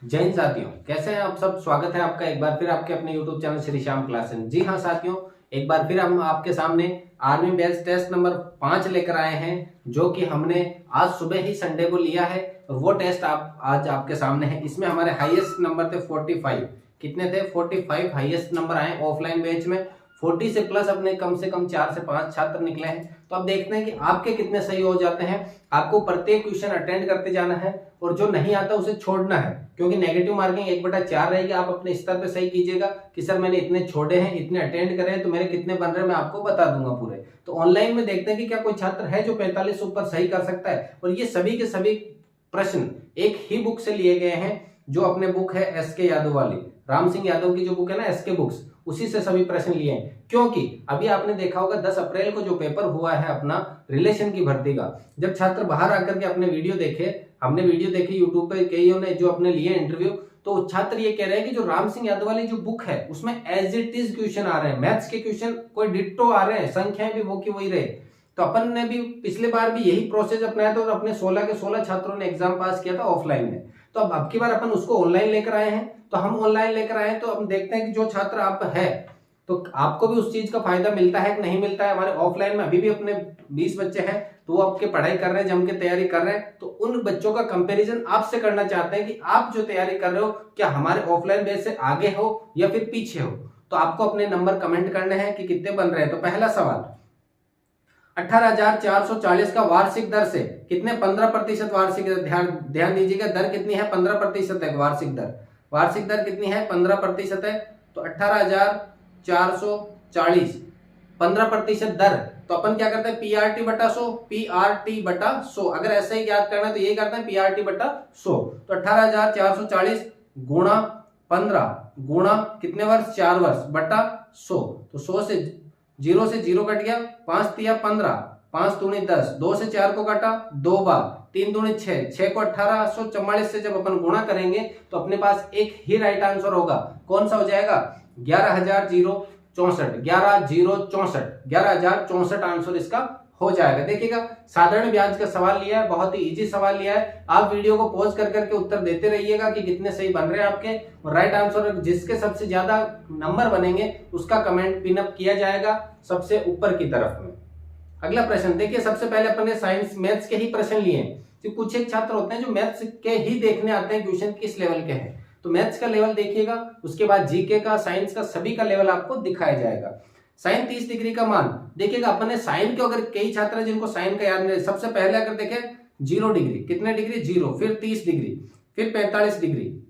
जय हिंद साथियों, कैसे हैं आप सब। स्वागत है आपका एक बार फिर आपके अपने YouTube channel Shri Shyam classes. जी हाँ साथियों, एक बार फिर हम आपके सामने आर्मी बैच टेस्ट नंबर 5 लेकर आए हैं, जो कि हमने आज सुबह ही संडे को लिया है और वो टेस्ट आप आज आपके सामने है। इसमें हमारे हाईएस्ट नंबर थे 45। कितने थे? 45 हाईएस्ट नंबर आए ऑफलाइन बैच में। 40 से प्लस अपने कम से कम 4 से 5 छात्र निकले हैं। तो अब देखते हैं कि आपके कितने सही हो जाते हैं। आपको प्रत्येक क्वेश्चन अटेंड करते जाना है और जो नहीं आता उसे छोड़ना है, क्योंकि नेगेटिव मार्किंग 1/4 रहेगी। आप अपने स्तर पे सही कीजिएगा कि सर मैंने इतने छोड़े हैं, इतने अटेंड करे हैं, तो मेरे कितने बन रहे हैं मैं आपको बता दूंगा पूरे। तो ऑनलाइन में देखते हैं कि क्या कोई छात्र है जो 45 से ऊपर सही कर सकता है। और ये सभी के सभी प्रश्न एक ही बुक से लिए गए हैं, जो अपने बुक है एसके यादव वाली, राम सिंह यादव की जो बुक है ना एसके बुक्स, उसी से सभी प्रश्न लिए हैं। क्योंकि अभी आपने देखा होगा 10 अप्रैल को जो पेपर हुआ है अपना रिलेशन की भर्ती का, जब छात्र बाहर आकर के अपने वीडियो देखे, हमने वीडियो देखी यूट्यूब पे, कईयों ने जो अपने लिए इंटरव्यू, तो छात्र ये कह रहे हैं कि जो राम सिंह यादव वाली जो बुक है उसमें एज इट इज क्वेश्चन आ रहे हैं, मैथ्स के क्वेश्चन कोई डिट्टो आ रहे हैं, संख्याएं भी वो की वही रहे। तो अपन ने भी पिछले बार भी यही प्रोसेस अपनाया था और अपने 16 के 16 छात्रों ने एग्जाम पास किया था ऑफलाइन में। तो अब की बार अपन उसको ऑनलाइन लेकर आए हैं। तो हम ऑनलाइन लेकर आए हैं, तो हम देखते हैं कि जो छात्र आप है तो आपको भी उस चीज का फायदा मिलता है कि नहीं मिलता है। हमारे ऑफलाइन में अभी भी अपने 20 बच्चे हैं, तो वो आपके पढ़ाई कर रहे हैं, जम के तैयारी कर रहे हैं। तो उन बच्चों का कंपैरिजन आपसे करना चाहते हैं कि आप जो तैयारी कर रहे हो क्या हमारे ऑफलाइन बेस से आगे हो या फिर पीछे हो। तो आपको अपने नंबर कमेंट करने हैं कि कितने बन रहे हैं। तो पहला सवाल, 18,440 का वार्षिक दर से कितने 15% वार्षिक दर, ध्यान दीजिएगा, दर कितनी है? 15% है वार्षिक दर। वार्षिक दर कितनी है? 15% है। तो 18,440 15% दर, तो अपन क्या करते हैं? पीआरटी बटा 100, पीआरटी बटा 100। अगर ऐसे ही याद करना है तो ये करते हैं पीआरटी बटा 100। तो 18,440 गुणा 15 गुणा कितने वर्ष? 4 वर्ष बटा 100। तो 100 से 0 से 0 कट गया, 5 तिया 15, 5 दूनी 10, 2 से 4 को काटा 2 बार, 3 दूनी 6, 6 को 1844 से जब अपन गुणा करेंगे तो अपने पास एक ही राइट आंसर होगा। कौन सा हो जाएगा? 11,064, 11,064 आंसर इसका हो जाएगा। देखिएगा, साधारण ब्याज का सवाल लिया है, बहुत ही इजी सवाल लिया है। आप वीडियो को पॉज कर करके उत्तर देते रहिएगा कि कितने सही बन रहे हैं आपके। और राइट आंसर जिसके सबसे ज्यादा नंबर बनेंगे उसका कमेंट पिन अप किया जाएगा सबसे ऊपर की तरफ में। अगला प्रश्न देखिए, सबसे पहले अपन ने साइंस मैथ्स के ही प्रश्न लिए हैं। तो कुछ एक छात्र होते हैं जो मैथ्स के ही देखने आते हैं क्वेश्चन किस लेवल के हैं। तो मैथ्स का लेवल देखिएगा, उसके बाद जीके का, साइंस का, सभी का लेवल आपको दिखाया जाएगा। साइन 30 डिग्री का मान देखिएगा, अपन ने साइन के, अगर कई छात्र हैं जिनको साइन का याद नहीं, सबसे पहले अगर देखें 0 डिग्री, कितने डिग्री? 0, फिर 30 डिग्री, फिर 45 डिग्री,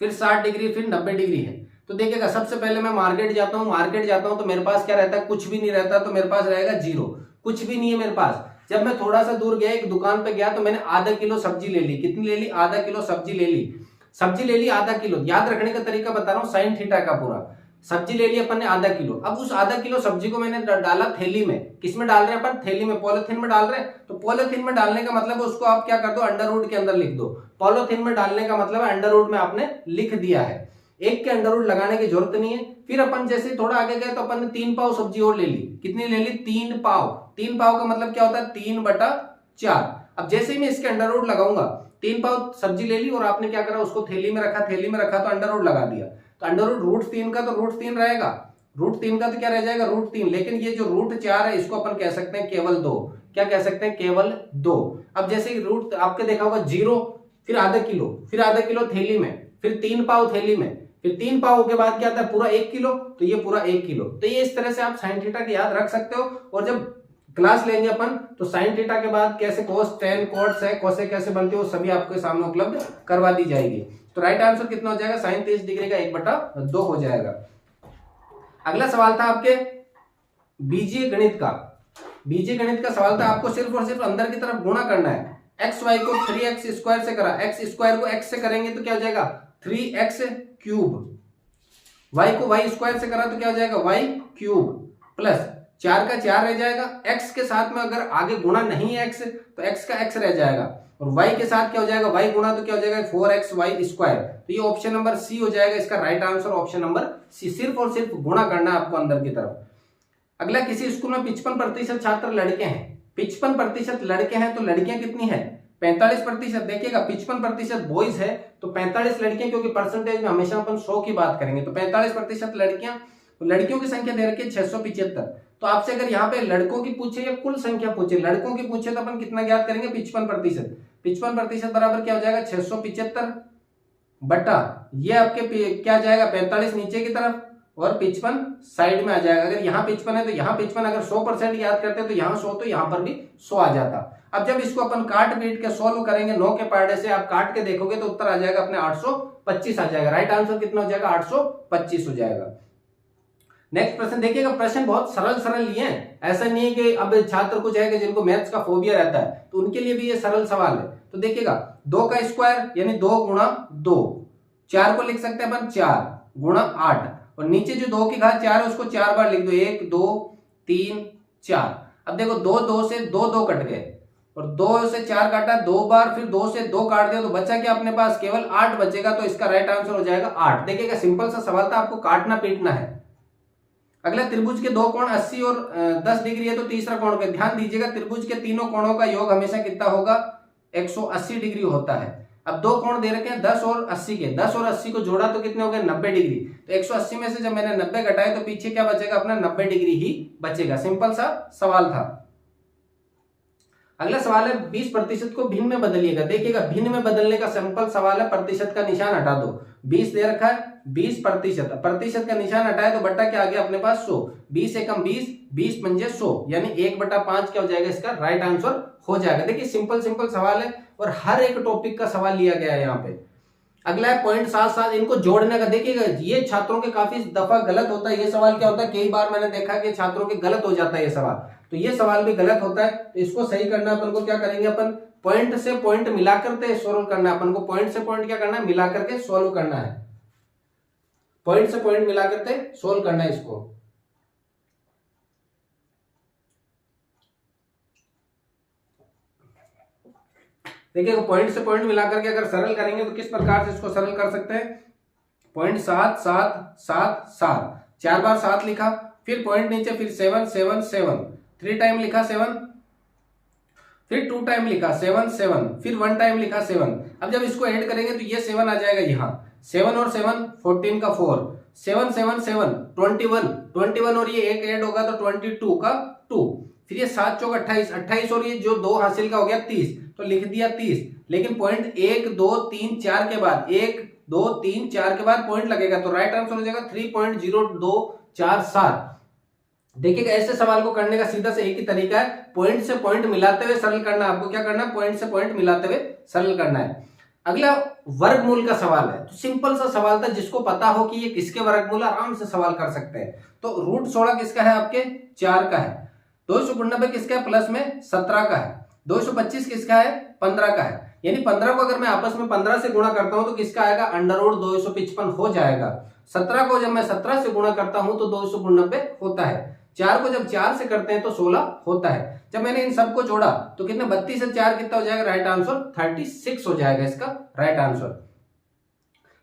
फिर 60 डिग्री, फिर 90 डिग्री है। तो देखिएगा, सबसे पहले मैं मार्केट जाता हूं तो मेरे पास क्या रहता है? कुछ भी नहीं रहता, तो मेरे पास रहेगा 0, कुछ भी नहीं है मेरे पास। जब मैं थोड़ा सा दूर गया, एक दुकान पे गया, तो मैंने आधा किलो सब्जी ले ली। कितनी ले ली? आधा किलो सब्जी ले ली। सब्जी ले ली आधा किलो। याद रखने का तरीका बता रहा हूं, साइन थीटा का पूरा। सब्जी ले ली अपन ने आधा किलो। अब उस आधा किलो सब्जी को मैंने डाला थैली में। किसमें डाल रहे हैं अपन? थैली में, पॉलिथीन में डाल रहे हैं। तो पॉलिथीन में डालने का मतलब उसको आप क्या कर दो? अंडर रूट के अंदर लिख दो। पॉलिथीन में डालने का मतलब अंडर रूट में आपने लिख दिया है। एक के अंडर रूट लगाने की जरूरत नहीं है। फिर अपन जैसे थोड़ा आगे गए तो अपन ने 3 पाव सब्जी और ले ली। कितनी ले ली? 3 पाव। 3 पाव का मतलब क्या होता है? 3/4। अब जैसे ही मैं इसके अंडर रूट लगाऊंगा, 3 पाव सब्जी ले ली और आपने क्या करा? उसको थैली में रखा, तो अंडर रूट लगा दिया। तो अंडर रूट √3 का तो √3 रहेगा, √3 का तो क्या रह जाएगा? √3। लेकिन ये जो √4 है इसको अपन कह सकते हैं केवल 2। क्या कह सकते हैं? केवल 2। अब जैसे रूट आपके देखा होगा 0, फिर आधा किलो, फिर आधा किलो थैली में, फिर 3 पाव थैली में, फिर 3 पाव के बाद क्या आता है? पूरा 1 किलो। तो ये पूरा 1 किलो। तो ये इस तरह से आप साइन थीटा की याद रख सकते हो। और जब क्लास लेंगे अपन तो साइन थीटा के बाद कैसे कोस, टेन, कोट, सेक, कोसेक कैसे बनती है वो सभी आपके सामने उपलब्ध करवा दी जाएगी। तो राइट आंसर कितना हो जाएगा? साइन 30 डिग्री का 1/2 हो जाएगा। अगला सवाल था आपके बीजीय गणित का। बीजीय गणित का सवाल था, आपको सिर्फ और सिर्फ अंदर की तरफ गुणा करना है। एक्स वाई को 3x² से करा, एक्स स्क्वायर को x से करेंगे तो क्या हो जाएगा? 3x³ y को y² से करा तो क्या हो जाएगा? y³ प्लस 4 का 4 रह जाएगा। x के साथ में अगर आगे गुणा नहीं है x, तो x का x रह जाएगा। और y के साथ क्या हो जाएगा? y गुणा तो क्या हो जाएगा? 4xy²। तो ये ऑप्शन नंबर सी हो जाएगा इसका right answer, option number C. सिर्फ और सिर्फ गुणा करना है आपको अंदर की तरफ। अगला, किसी स्कूल में 55% छात्र लड़के हैं, 55% लड़के हैं, तो लड़कियां कितनी है? 45% देखिएगा 55% बॉयज है, तो 45 लड़कियां, क्योंकि परसेंटेज में हमेशा अपन 100 की बात करेंगे, तो 45% लड़कियां, लड़कियों की संख्या दे रखी है 675। तो आपसे अगर यहाँ पे लड़कों की पूछे या कुल संख्या पूछे, लड़कों की पूछे तो अपन कितना ज्ञात करेंगे 55%। 55% बराबर क्या हो जाएगा 675 बटा ये आपके क्या जाएगा 45 नीचे की तरफ और 55 साइड में आ जाएगा। अगर यहाँ 55 है तो यहाँ 55, अगर 100% याद करते हैं तो यहाँ 100, तो यहाँ पर भी 100 आ जाता। अब जब इसको अपन काट पीट के सोल्व करेंगे 9 के पार्टे से, आप काट के देखोगे तो उत्तर आ जाएगा अपने 825 आ जाएगा। राइट आंसर कितना हो जाएगा 825 हो जाएगा। नेक्स्ट प्रश्न देखिएगा, प्रश्न बहुत सरल सरल लिए हैं, ऐसा नहीं है कि अब छात्र कुछ है कि जिनको मैथ्स का फोबिया रहता है तो उनके लिए भी ये सरल सवाल है। तो देखिएगा 2 का स्क्वायर यानी 2 गुणा 2, 4 को लिख सकते हैं अपन 4 गुणा 8, और नीचे जो 2 की घात 4 है उसको 4 बार लिख दो, 1 2 3 4। अब देखो 2 से 2 कट गए और 2 से 4 काटा 2 बार, फिर 2 से 2 काट दिया तो बचा क्या अपने पास केवल 8 बचेगा। तो इसका राइट आंसर हो जाएगा 8। देखिएगा सिंपल सा सवाल था, आपको काटना पीटना है। अगला त्रिभुज के 2 कोण 80 और 10 डिग्री है, तो तीसरा कोण का ध्यान दीजिएगा, त्रिभुज के तीनों कोणों का योग हमेशा कितना होगा 180 डिग्री होता है। अब 2 कोण दे रखे हैं 10 और 80 के, 10 और 80 को जोड़ा तो कितने हो गए 90 डिग्री। तो 180 में से जब मैंने 90 घटाए तो पीछे क्या बचेगा अपना 90 डिग्री ही बचेगा। सिंपल सा सवाल था। अगला सवाल है 20% को भिन्न में बदलिएगा। देखिएगा भिन्न में बदलने का सिंपल सवाल है, प्रतिशत का निशान हटा दो, 20 दे रखा है 20%, प्रतिशत का निशान हटाए तो बट्टा क्या आ गया अपने पास 100, 20 एकम 20, 20 पंजे 100, यानी 1/5 क्या हो जाएगा इसका राइट आंसर हो जाएगा। देखिए सिंपल सिंपल सवाल है और हर एक टॉपिक का सवाल लिया गया है यहाँ पे। अगला है 0.77, इनको जोड़ने का। देखिएगा ये छात्रों के काफी दफा गलत होता है ये सवाल। क्या होता है कई बार मैंने देखा कि छात्रों के गलत हो जाता है ये सवाल, तो ये सवाल भी गलत होता है। तो इसको सही करना अपन को क्या करेंगे, अपन पॉइंट से पॉइंट मिला करके सोल्व करना है। अपन को पॉइंट से पॉइंट क्या करना है मिला करके सोल्व करना है, पॉइंट से पॉइंट मिला करके सोल्व करना है इसको। देखिए पॉइंट से पॉइंट मिलाकर के अगर सरल करेंगे तो किस प्रकार से इसको सरल कर सकते हैं। 0.7777, 4 बार 7 लिखा, फिर पॉइंट नीचे, फिर 7 7 7, 3 टाइम लिखा 7, फिर 2 टाइम लिखा 7 7, फिर 1 टाइम लिखा 7। अब जब इसको ऐड करेंगे तो ये 7 आ जाएगा यहाँ, 7 और 7 14 का 4, 7 7 7 21 और ये एक ऐड होगा तो 22 का 2, फिर ये 7 चौक 28, 28 और ये जो 2 हासिल का हो गया 30, तो लिख दिया 30। लेकिन पॉइंट 1 2 3 4 के बाद 1 2 3 4 के बाद पॉइंट लगेगा, तो राइट आंसर हो जाएगा 3.0247। देखिएगा ऐसे सवाल को करने का सीधा से एक ही तरीका है, पॉइंट से पॉइंट मिलाते हुए सरल करना। आपको क्या करना है पॉइंट से पॉइंट मिलाते हुए सरल करना है। अगला वर्गमूल का सवाल है, तो सिंपल सा सवाल था, जिसको पता हो कि ये किसके वर्गमूल आराम से सवाल कर सकते हैं। तो √16 किसका है आपके 4 का है, 299 किसका है प्लस में 17 का है, 225 किसका है 15 का है। यानी 15 को अगर मैं आपस में 15 से गुणा करता हूं तो किसका आएगा √255 हो जाएगा। 17 को जब मैं 17 से गुणा करता हूं तो 299 होता है। 4 को जब 4 से करते हैं तो 16 होता है। जब मैंने इन सबको जोड़ा तो कितने 32 से 4 कितना हो जाएगा राइट आंसर 36 हो जाएगा इसका राइट आंसर।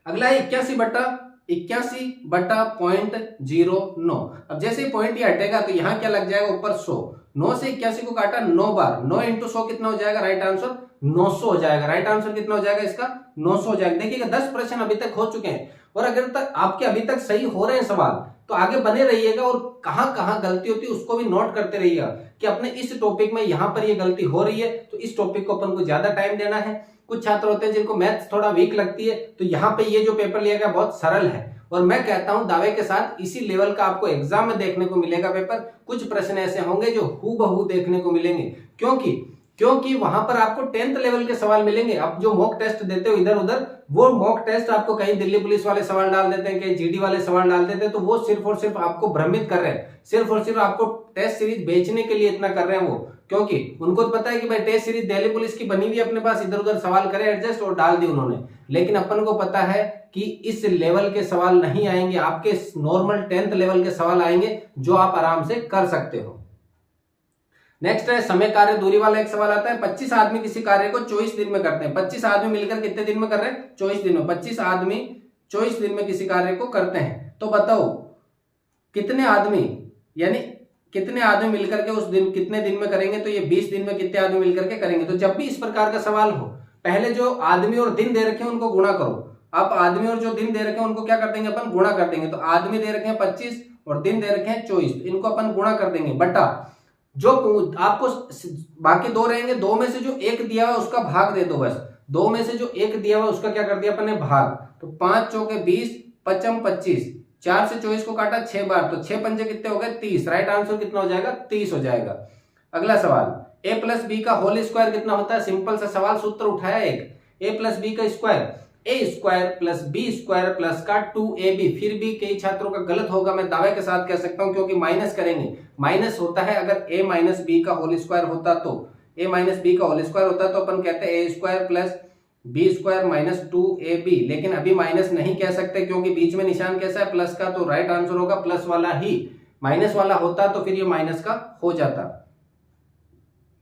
अगला है 81/0.09। अब जैसे पॉइंट ये हटेगा तो यहाँ क्या लग जाएगा ऊपर 100, 9 से 81 को काटा 9 बार, 9 × 100 कितना हो जाएगा राइट आंसर 900 हो जाएगा। राइट आंसर कितना हो जाएगा इसका 900 हो जाएगा। देखिएगा 10 प्रश्न अभी तक हो चुके हैं और अगर तक आपके अभी तक सही हो रहे हैं सवाल तो आगे बने रहिएगा और कहां कहां गलती होती है उसको भी नोट करते रहिएगा कि अपने इस टॉपिक में यहां पर ये गलती हो रही है, तो इस टॉपिक को अपन को ज्यादा टाइम देना है। कुछ छात्र होते हैं जिनको मैथ्स थोड़ा वीक लगती है, तो यहाँ पे ये जो पेपर लिया गया बहुत सरल है और मैं कहता हूं दावे के साथ इसी लेवल का आपको एग्जाम में देखने को मिलेगा पेपर। कुछ प्रश्न ऐसे होंगे जो हूबहू देखने को मिलेंगे, क्योंकि वहां पर आपको 10th लेवल के सवाल मिलेंगे। अब जो मॉक टेस्ट देते हो इधर उधर, वो मॉक टेस्ट आपको कहीं दिल्ली पुलिस वाले सवाल डाल देते हैं, कहीं जीडी वाले सवाल डाल देते हैं, तो वो सिर्फ और सिर्फ आपको भ्रमित कर रहे हैं, सिर्फ और सिर्फ आपको टेस्ट सीरीज बेचने के लिए इतना कर रहे हैं वो, क्योंकि उनको तो पता है कि भाई टेस्ट सीरीज दिल्ली पुलिस की बनी हुई अपने पास, इधर उधर सवाल करे एडजस्ट और डाल दी उन्होंने। लेकिन अपन को पता है कि इस लेवल के सवाल नहीं आएंगे, आपके नॉर्मल 10th लेवल के सवाल आएंगे जो आप आराम से कर सकते हो। नेक्स्ट है समय कार्य दूरी वाला एक सवाल आता है। 25 आदमी किसी कार्य को 24 दिन में करते हैं। 25 आदमी मिलकर कितने दिन में कर रहे हैं 24 दिन में। 25 आदमी 24 दिन में किसी कार्य को करते हैं, तो बताओ कितने आदमी, यानी कितने आदमी मिलकर के उस दिन कितने दिन में करेंगे, तो ये 20 दिन में कितने आदमी मिलकर के करेंगे। तो जब भी इस प्रकार का सवाल हो, पहले जो आदमी और दिन दे रखे हैं उनको गुणा करो। आप आदमी और जो दिन दे रखे हैं उनको क्या कर देंगे अपन, गुणा कर देंगे। तो आदमी दे रखे हैं 25 और दिन दे रखे हैं 24, तो इनको अपन गुणा कर देंगे बटा जो आपको बाकी दो रहेंगे, दो में से जो एक दिया हुआ उसका भाग दे दो बस। दो में से जो एक दिया हुआ उसका क्या कर दिया अपन ने, भाग। तो 5 चौके 20, 5 25, 4 से 24 को काटा 6 बार, तो 6 पंजे कितने हो गए, 30। राइट आंसर कितना हो जाएगा, 30 हो जाएगा। अगला सवाल, ए प्लस बी का होल स्क्वायर कितना होता है। सिंपल सा सवाल, सूत्र उठाया एक, ए प्लस बी का square, A square plus B square plus का 2ab। फिर भी कई छात्रों का गलत होगा, मैं दावे के साथ कह सकता हूं, क्योंकि माइनस करेंगे। माइनस होता है अगर a माइनस बी का होल स्क्वायर होता तो, a माइनस बी का होल स्क्वायर होता तो अपन कहते हैं a square plus B square minus 2ab। लेकिन अभी माइनस नहीं कह सकते क्योंकि बीच में निशान कैसा है, प्लस का। तो राइट आंसर होगा प्लस वाला ही। माइनस वाला होता तो फिर ये माइनस का हो जाता।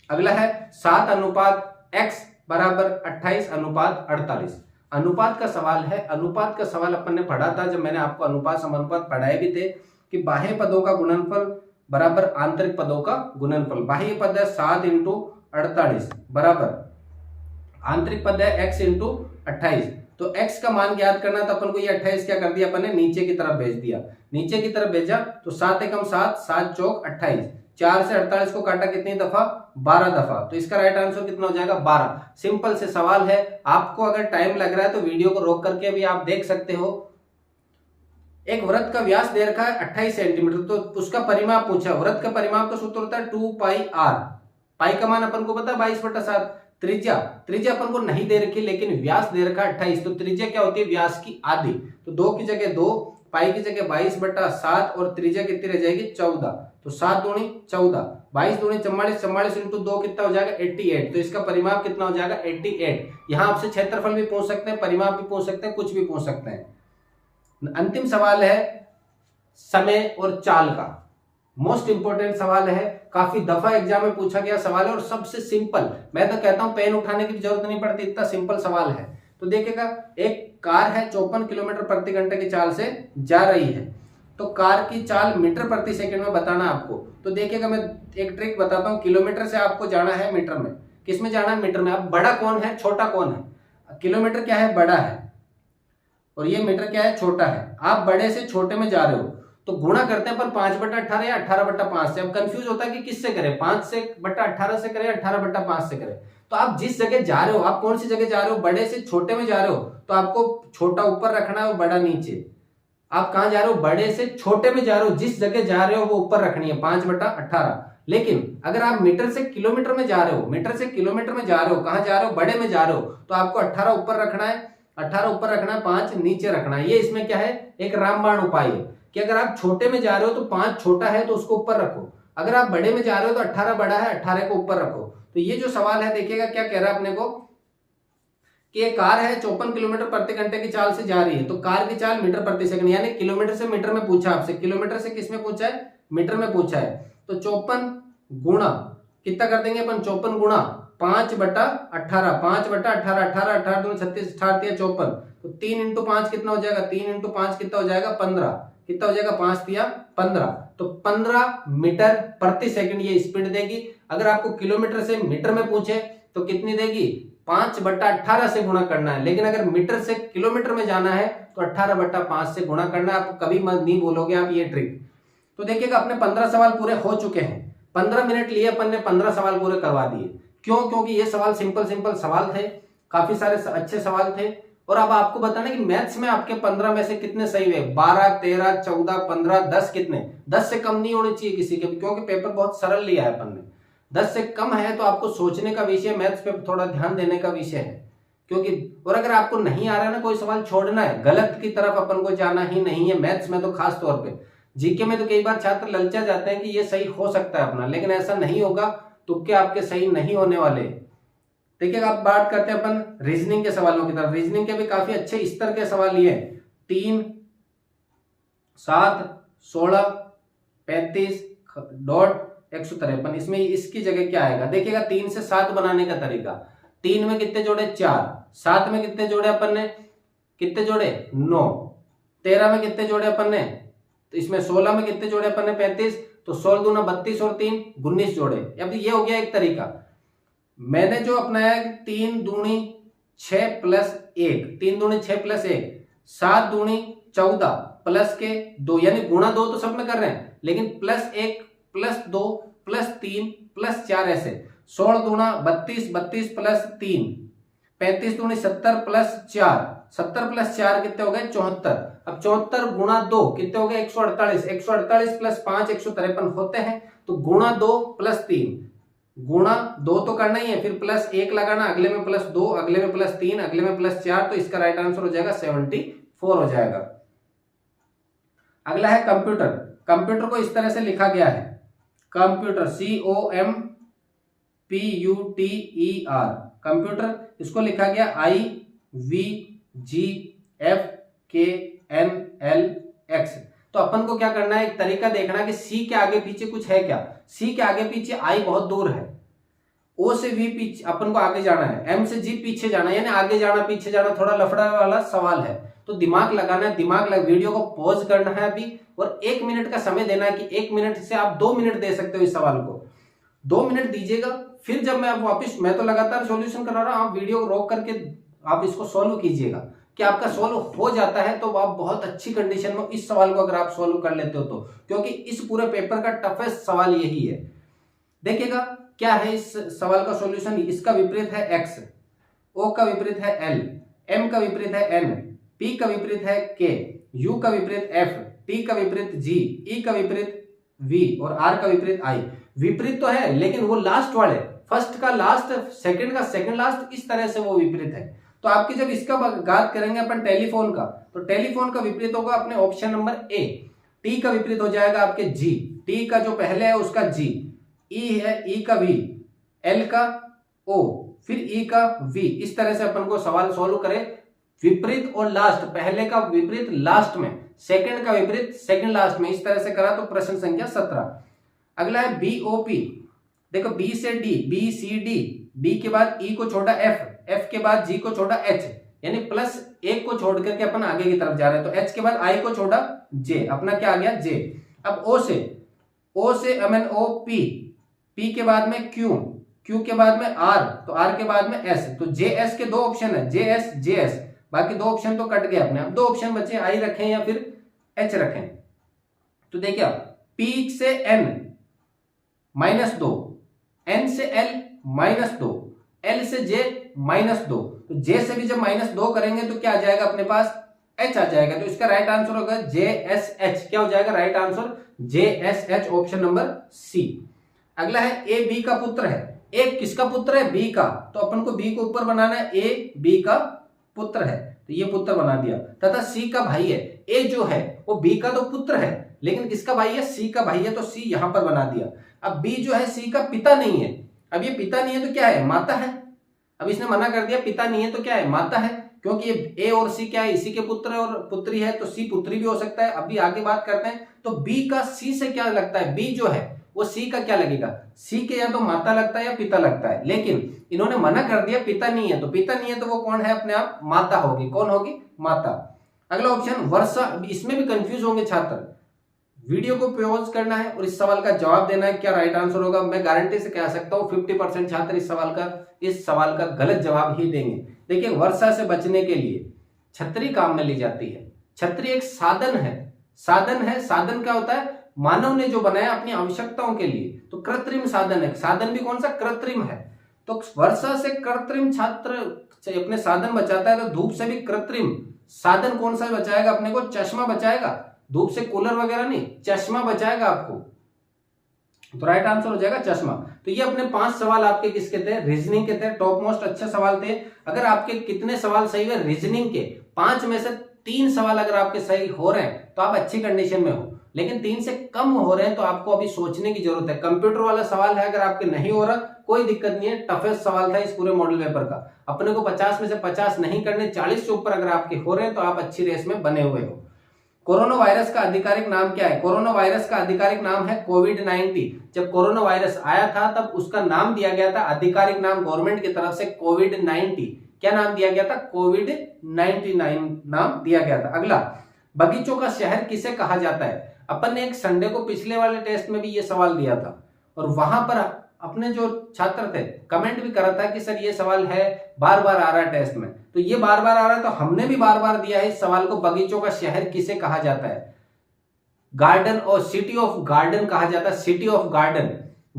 अगला है 7 अनुपात x बराबर 28 अनुपात 48। अनुपात का सवाल है। अनुपात का सवाल अपन ने पढ़ा था, जब मैंने आपको अनुपात समानुपात पढ़ाए भी थे, कि बाह्य पदों का गुणनफल बराबर आंतरिक पदों का गुणनफल। बाह्य पद है 7 इंटू 48 बराबर आंतरिक पद है x इंटू 28। तो x का मान ज्ञात करना, तो अपन को ये 28 क्या कर दिया अपन ने, नीचे की तरफ भेज दिया। नीचे की तरफ भेजा तो 7 एकम 7, 7 चौक 28, 4 से 48 को काटा कितनी दफा, 12 दफा। तो इसका राइट आंसर कितना हो जाएगा, 12। सिंपल से सवाल है। आपको अगर टाइम लग रहा है तो वीडियो को रोक करके भी आप देख सकते हो। एक वृत्त का व्यास दे रखा है 28 सेंटीमीटर, तो उसका परिमाप पूछा। वृत्त का परिमाप का सूत्र होता है 2 पाई r। पाई का मान अपन को पता है 22/7। त्रिज्या अपन को नहीं दे रखी, लेकिन व्यास दे रखा है 28, तो त्रिज्या क्या होती है, व्यास की आधी। तो 2 की जगह 2, पाई की जगह 22/7 और त्रिज्या कितनी रह जाएगी, 14। तो 7 दूनी 14, 22 दूनी 44, 44 इंटू 2 कितना हो जाएगा, 88। तो इसका परिमाप कितना हो जाएगा, 88। यहां आपसे क्षेत्रफल भी पूछ सकते हैं, परिमाप भी पूछ सकते हैं, कुछ भी पूछ सकते हैं। अंतिम सवाल है समय और चाल का। मोस्ट इंपोर्टेंट सवाल है, काफी दफा एग्जाम में पूछा गया सवाल है और सबसे सिंपल। मैं तो कहता हूं पेन उठाने की जरूरत नहीं पड़ती, इतना सिंपल सवाल है। तो देखिएगा, एक कार है 54 किलोमीटर प्रति घंटे की चाल से जा रही है। तो कार की चाल मीटर प्रति सेकंड में बताना आपको। तो देखिएगा, मैं एक ट्रिक बताता हूं। किलोमीटर से आपको जाना है मीटर में, किस में जाना है, मीटर में। अब बड़ा कौन है, छोटा कौन है। किलोमीटर क्या है, बड़ा है, और ये मीटर क्या है, छोटा है। आप बड़े से छोटे में जा रहे हो तो गुणा करते हैं पर 5/18 या 18/5 से। अब कंफ्यूज होता है कि किससे करें, 5/18 से करें, 18/5 से करें। तो आप जिस जगह जा रहे हो, आप कौन सी जगह जा रहे हो, बड़े से छोटे में जा रहे हो, तो आपको छोटा ऊपर रखना है और बड़ा नीचे। आप कहां जा रहे हो, बड़े से छोटे में जा रहे हो, जिस जगह जा रहे हो वो ऊपर रखनी है 5/18। लेकिन अगर आप मीटर से किलोमीटर में जा रहे हो, मीटर से किलोमीटर में जा रहे हो, कहां जा रहे हो, बड़े में जा रहे हो, तो आपको 18 ऊपर रखना है, 18 ऊपर रखना है, 5 नीचे रखना है। ये इसमें क्या है, एक रामबाण उपाय है कि अगर आप छोटे में जा रहे हो तो 5 छोटा है तो उसको ऊपर रखो। अगर आप बड़े में जा रहे हो तो 18 बड़ा है, 18 को ऊपर रखो। तो ये जो सवाल है, देखिएगा क्या कह रहा है अपने को, कि एक कार है 54 किलोमीटर प्रति घंटे की चाल से जा रही है। तो कार की चाल मीटर प्रति सेकंड, यानी किलोमीटर से मीटर में पूछा आपसे। किलोमीटर से किस में पूछा है, मीटर में पूछा है। तो 54 गुणा कितना कर देंगे अपन, 54 गुणा 5/18, 5/18, 18, 18 दूनी 36, 18 54। तो 3 इंटू 5 कितना हो जाएगा, 3 इंटू 5 कितना हो जाएगा, 15। कितना हो जाएगा, 5 तिया 15। तो 15 मीटर प्रति सेकंड ये स्पीड देगी। अगर आपको किलोमीटर से मीटर में पूछे तो कितनी देगी, 5/18 से गुणा करना है। लेकिन अगर मीटर से किलोमीटर में जाना है तो 18/5 से गुणा करना है। आप कभी मत नहीं बोलोगे आप ये ट्रिक। तो देखिएगा, अपने 15 सवाल पूरे हो चुके हैं। 15 मिनट लिए अपन ने 15 सवाल पूरे करवा दिए। क्यों, क्योंकि ये सवाल सिंपल सवाल थे, काफी सारे अच्छे सवाल थे। और अब आपको बताना कि मैथ्स में आपके 15 में से कितने सही हुए, 12, 13, 14, 15, 10 कितने। 10 से कम नहीं होनी चाहिए किसी के भी, क्योंकि पेपर बहुत सरल लिया है अपन ने। 10 से कम है तो आपको सोचने का विषय, मैथ्स पे थोड़ा ध्यान देने का विषय है। क्योंकि और अगर आपको नहीं आ रहा है ना कोई सवाल, छोड़ना है, गलत की तरफ अपन को जाना ही नहीं है। मैथ्स में तो खास तौर पे, जीके में तो कई बार छात्र ललचा जाते हैं कि ये सही हो सकता है अपना, लेकिन ऐसा नहीं होगा। तुक्के आपके सही नहीं होने वाले। देखिए, आप बात करते हैं अपन रीजनिंग के सवालों की तरफ। रीजनिंग के भी काफी अच्छे स्तर के सवाल लिए। 3, 7, 16, 35, डॉट 153। इसमें इसकी जगह क्या आएगा, देखिएगा 3 से 7 बनाने का तरीका। 3 में कितने जोड़े, 4। 7 में कितने जोड़े अपन ने, कितने जोड़े, 9। 13 में कितने जोड़े अपन ने, तो इसमें 16 में कितने जोड़े अपन ने, 35। तो 16 दूना 32 और 3 19 जोड़े। अब ये हो गया एक तरीका। मैंने जो अपनाया 3 दूनी 6 प्लस 1, 3 दूनी 6 प्लस 1, 7 दूनी 14 प्लस के 2, यानी गुणा 2 तो सब में कर रहे हैं, लेकिन प्लस 1 प्लस 2 प्लस 3 प्लस 4 ऐसे। 16 दूना 32, 32 प्लस 3, 35 दूनी 70 प्लस 4, 70 प्लस 4 कितने हो गए 74। अब 74 गुणा 2 कितने हो गए 148, 148 प्लस 5 153 होते हैं। तो गुणा 2 प्लस 3, गुणा 2 तो करना ही है, फिर प्लस 1 लगाना, अगले में प्लस 2, अगले में प्लस 3, अगले में प्लस 4, तो इसका राइट आंसर हो जाएगा 74 हो जाएगा। अगला है कंप्यूटर। कंप्यूटर को इस तरह से लिखा गया है, कंप्यूटर COMPUTER, कंप्यूटर, इसको लिखा गया IVGFKNLX। तो अपन को क्या करना है, एक तरीका देखना कि सी के आगे पीछे कुछ है क्या। सी के आगे पीछे आई बहुत दूर है, ओ से वी पीछे अपन को आगे जाना है, एम से जी पीछे जाना है, यानी आगे जाना पीछे जाना थोड़ा लफड़ा वाला सवाल है। तो दिमाग लगाना है, वीडियो को पॉज करना है अभी और 1 मिनट का समय देना है कि 1 मिनट से आप 2 मिनट दे सकते हो इस सवाल को। 2 मिनट दीजिएगा, फिर जब मैं वापस, मैं तो लगातार सॉल्यूशन करा रहा हूं, आप वीडियो रोक करके आप इसको सॉल्व कीजिएगा। कि आपका सॉल्व हो जाता है तो आप बहुत अच्छी कंडीशन में इस सवाल को अगर आप सॉल्व कर लेते हो तो, क्योंकि इस पूरे पेपर का टफेस्ट सवाल यही है। देखिएगा क्या है इस सवाल का सॉल्यूशन। इसका विपरीत है x, o का विपरीत है l, m का विपरीत है n, p का विपरीत है k, u का विपरीत f, t का विपरीत g, e का विपरीत v और r का विपरीत i। विपरीत तो है लेकिन वो लास्ट वाले, फर्स्ट का लास्ट, सेकंड का सेकंड लास्ट, इस तरह से वो विपरीत है। तो आपकी जब इसका बात करेंगे अपन टेलीफोन का, तो टेलीफोन का विपरीत होगा अपने ऑप्शन नंबर ए। टी का विपरीत हो जाएगा आपके जी, टी का जो पहले है उसका जी, ई है ई का वी, एल का ओ, फिर ई का वी। इस तरह से अपन को सवाल सॉल्व करें, विपरीत और लास्ट, पहले का विपरीत लास्ट में, सेकंड का विपरीत सेकंड लास्ट में, इस तरह से करा तो प्रश्न संख्या 17। अगला है बीओपी। देखो बी से D, B C D, D के बाद ई को छोड़ा एफ, एफ के बाद जी को छोड़ा एच, यानी प्लस 1 को छोड़ करके अपन आगे की तरफ जा रहे हैं। तो एच के बाद आई को छोड़ा जे, अपना क्या आ गया जे। अब ओ से ओ पी, पी के बाद में क्यू, क्यू के बाद में आर, तो आर के बाद में एस। तो जे एस के 2 ऑप्शन है, जे एस, बाकी 2 ऑप्शन तो कट गए अपने। अब 2 ऑप्शन बचे, आई रखें या फिर एच रखें। तो देखिए पी से एन -2, एन से एल -2, एल से जे -2, तो जे से भी जब -2 करेंगे तो क्या आ जाएगा अपने पास एच आ जाएगा। तो इसका राइट आंसर होगा JSH। क्या हो जाएगा right answer JSH, option number C. अगला है ए बी का पुत्र है। ए किसका पुत्र है, बी का, तो अपन को बी को ऊपर बनाना है, ए बी का पुत्र है, तो ये पुत्र बना दिया। तथा सी का भाई है, ए जो है वो बी का तो पुत्र है लेकिन किसका भाई है, सी का भाई है, तो सी यहां पर बना दिया। अब बी जो है सी का पिता नहीं है, अब ये पिता नहीं है तो क्या है, माता है। अब इसने मना कर दिया पिता नहीं है तो क्या है, माता है, क्योंकि ये ए और सी क्या है, इसी के पुत्र और पुत्री है, तो सी पुत्री भी हो सकता है। अभी आगे बात करते हैं। तो बी का सी से क्या लगता है, बी जो है वो सी का क्या लगेगा, सी के या तो माता लगता है या पिता लगता है, लेकिन इन्होंने मना कर दिया पिता नहीं है, तो पिता नहीं है तो वो कौन है, अपने आप माता होगी। कौन होगी, माता। अगला ऑप्शन वर्षा। इसमें भी कंफ्यूज होंगे छात्र, वीडियो को पॉज करना है और इस सवाल का जवाब देना है क्या राइट आंसर होगा। मैं गारंटी से कह सकता हूं 50% छात्र इस सवाल का गलत जवाब ही देंगे। देखिए वर्षा से बचने के लिए छतरी काम में ली जाती है। छतरी एक साधन है, साधन क्या होता है, मानव ने जो बनाया अपनी आवश्यकताओं के लिए, तो कृत्रिम साधन है। साधन भी कौन सा, कृत्रिम है। तो वर्षा से कृत्रिम छात्र अपने साधन बचाता है, तो धूप से भी कृत्रिम साधन कौन सा बचाएगा अपने को, चश्मा बचाएगा। धूप से कूलर वगैरह नहीं, चश्मा बचाएगा आपको, तो राइट आंसर हो जाएगा चश्मा। तो ये अपने 5 सवाल आपके किसके थे, रीजनिंग के थे। टॉप मोस्ट अच्छे सवाल थे। अगर आपके कितने सवाल सही हुए रीजनिंग के, 5 में से 3 सवाल अगर आपके सही हो रहे हैं तो आप अच्छी कंडीशन में हो, लेकिन 3 से कम हो रहे हैं तो आपको अभी सोचने की जरूरत है। कंप्यूटर वाला सवाल है, अगर आपके नहीं हो रहा कोई दिक्कत नहीं है, टफेस्ट सवाल था इस पूरे मॉडल पेपर का। अपने को 50 में से 50 नहीं करने, 40 से ऊपर अगर आपके हो रहे हैं तो आप अच्छी रेस में बने हुए हो। कोरोना वायरस का आधिकारिक नाम क्या है, कोरोना वायरस का आधिकारिक नाम है कोविड-19। जब कोरोना वायरस आया था तब उसका नाम दिया गया था, आधिकारिक नाम गवर्नमेंट की तरफ से कोविड-19। क्या नाम दिया गया था, कोविड-19 नाम दिया गया था। अगला, बगीचों का शहर किसे कहा जाता है। अपन ने एक संडे को पिछले वाले टेस्ट में भी ये सवाल दिया था और वहां पर अपने जो छात्र थे कमेंट भी करा था कि सर ये सवाल है बार बार आ रहा है टेस्ट में, तो ये बार बार आ रहा है तो हमने भी बार बार दिया है इस सवाल को। बगीचों का शहर किसे कहा जाता है? गार्डन और सिटी ऑफ गार्डन कहा जाता है, सिटी ऑफ गार्डन।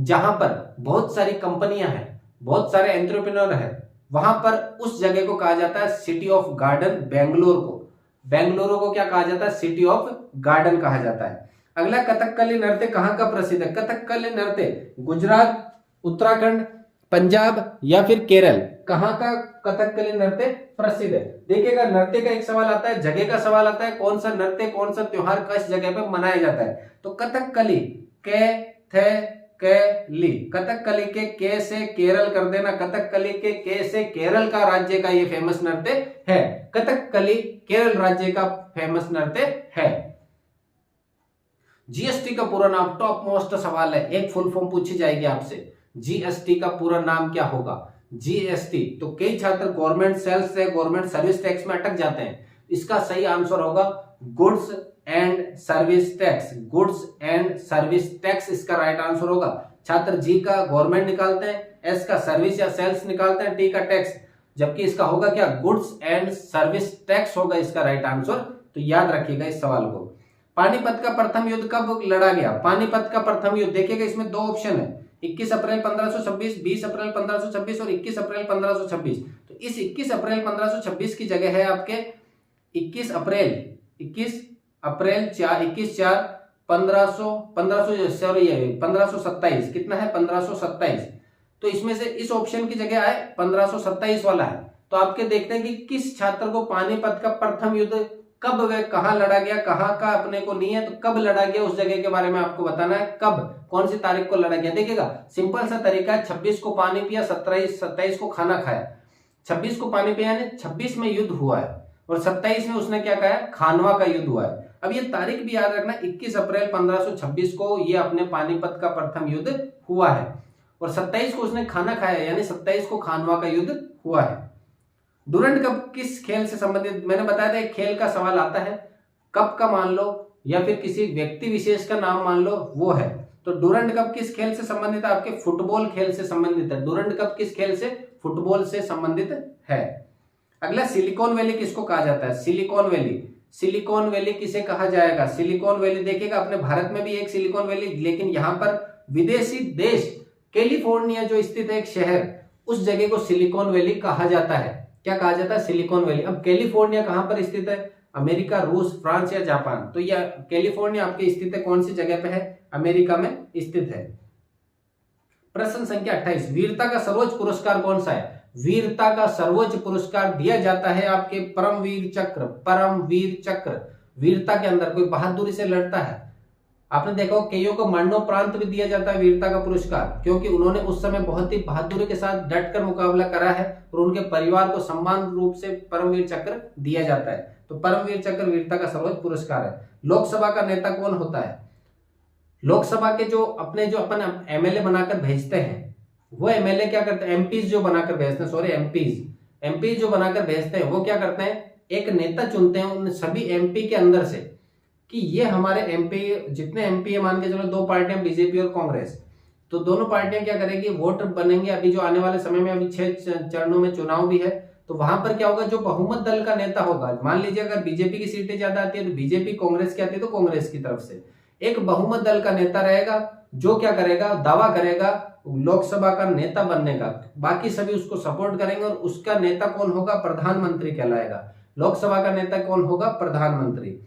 जहां पर बहुत सारी कंपनियां हैं, बहुत सारे एंटरप्रेन्योर हैं, वहां पर उस जगह को कहा जाता है सिटी ऑफ गार्डन। बेंगलुरु को क्या कहा जाता है? सिटी ऑफ गार्डन कहा जाता है। अगला, कथकली नृत्य कहां का प्रसिद्ध है? कथकली नृत्य गुजरात, उत्तराखंड, पंजाब या फिर केरल, कहां का कथकली नृत्य प्रसिद्ध है? देखिएगा, नृत्य का एक सवाल आता है, जगह का सवाल आता है, कौन सा नृत्य कौन सा त्योहार किस जगह पे मनाया जाता है? तो कथकली, कथकली के से केरल कर देना, कथकली के से केरल का राज्य का ये फेमस नृत्य है। कथकली केरल राज्य का फेमस नृत्य है। जीएसटी का पूरा नाम, टॉप मोस्ट सवाल है, एक फुल फॉर्म पूछी जाएगी आपसे। जीएसटी का पूरा नाम क्या होगा? जीएसटी। तो कई छात्र गवर्नमेंट सेल्स से गवर्नमेंट सर्विस टैक्स में अटक जाते हैं। इसका सही आंसर होगा goods and service tax. Goods and service tax इसका राइट आंसर होगा। छात्र जी का गवर्नमेंट निकालते हैं, एस का सर्विस या सेल्स निकालते हैं, टी का टैक्स, जबकि इसका होगा क्या? गुड्स एंड सर्विस टैक्स होगा इसका राइट आंसर। तो याद रखिएगा इस सवाल को। पानीपत का प्रथम युद्ध कब लड़ा गया? पानीपत का प्रथम युद्ध, देखिएगा इसमें दो ऑप्शन है, 21 अप्रैल 1526, 20 अप्रैल 1526 और 21 अप्रैल 1526। तो इस 21 अप्रैल 1526 की जगह है आपके 21 अप्रैल 1527। कितना है? 1527। तो इसमें से इस ऑप्शन की जगह आए 1527 वाला है। तो आपके देखते हैं कि किस छात्र को पानीपत का प्रथम युद्ध कब व कहां लड़ा गया, कहां का अपने को नहीं है, तो कब लड़ा गया उस जगह के बारे में आपको बताना है। कब, कौन सी तारीख को लड़ा गया? देखिएगा, सिंपल सा तरीका है, 26 को पानी पिया, 27 को खाना खाया। 26 को पानी पिया यानी 26 में युद्ध हुआ है और 27 में उसने क्या कहा? खानवा का युद्ध हुआ है। अब ये तारीख भी याद रखना, 21 अप्रैल 1526 को ये अपने पानीपत का प्रथम युद्ध हुआ है और 27 को उसने खाना खाया यानी 27 को खानवा का युद्ध हुआ है। डूरंड कप किस खेल से संबंधित? मैंने बताया था एक खेल का सवाल आता है, कप का मान लो या फिर किसी व्यक्ति विशेष का नाम मान लो, वो है। तो डूरंड कप किस खेल से संबंधित है? आपके फुटबॉल खेल से संबंधित है। डूरंड कप किस खेल से? फुटबॉल से संबंधित है। अगला, सिलिकॉन वैली किसको कहा जाता है? सिलिकॉन वैली, सिलिकॉन वैली किसे कहा जाएगा? सिलिकॉन वैली, देखिएगा अपने भारत में भी एक सिलिकॉन वैली, लेकिन यहां पर विदेशी देश कैलिफोर्निया जो स्थित है एक शहर, उस जगह को सिलिकॉन वैली कहा जाता है। क्या कहा जाता है? Silicon valley. अब कैलिफोर्निया कहां पर स्थित है? अमेरिका, रूस, फ्रांस या जापान? तो यह कैलिफोर्निया आपके स्थित है कौन सी जगह पे है? अमेरिका में स्थित है। प्रश्न संख्या 28, वीरता का सर्वोच्च पुरस्कार कौन सा है? वीरता का सर्वोच्च पुरस्कार दिया जाता है आपके परमवीर चक्र। परमवीर चक्र, वीरता के अंदर कोई बहादुरी से लड़ता है, आपने देखा हो कईयों को मरणोपरांत भी दिया जाता है वीरता का पुरस्कार, क्योंकि उन्होंने उस समय बहुत ही बहादुरी के साथ डटकर मुकाबला करा है और उनके परिवार को सम्मान रूप से परमवीर चक्र दिया जाता है। तो परमवीर चक्र वीरता का सर्वोच्च पुरस्कार है। लोकसभा का नेता कौन होता है? लोकसभा के जो अपन एमएलए बनाकर भेजते हैं, वो एमएलए क्या करते हैं? एमपीज जो बनाकर भेजते हैं, सॉरी एमपीज जो बनाकर भेजते हैं, वो क्या करते हैं? एक नेता चुनते हैं उन सभी एमपी के अंदर से कि ये हमारे एमपी, जितने एमपी है मान के चलो दो पार्टियां बीजेपी और कांग्रेस, तो दोनों पार्टियां क्या करेंगी? वोट बनेंगे। अभी जो आने वाले समय में अभी 6 चरणों में चुनाव भी है, तो वहां पर क्या होगा? जो बहुमत दल का नेता होगा, मान लीजिए अगर बीजेपी की सीटें ज्यादा आती है तो बीजेपी, कांग्रेस की आती है तो कांग्रेस की तरफ से एक बहुमत दल का नेता रहेगा जो क्या करेगा? दावा करेगा लोकसभा का नेता बनने का, बाकी सभी उसको सपोर्ट करेंगे और उसका नेता कौन होगा? प्रधानमंत्री कहलाएगा। लोकसभा का नेता कौन होगा? प्रधानमंत्री।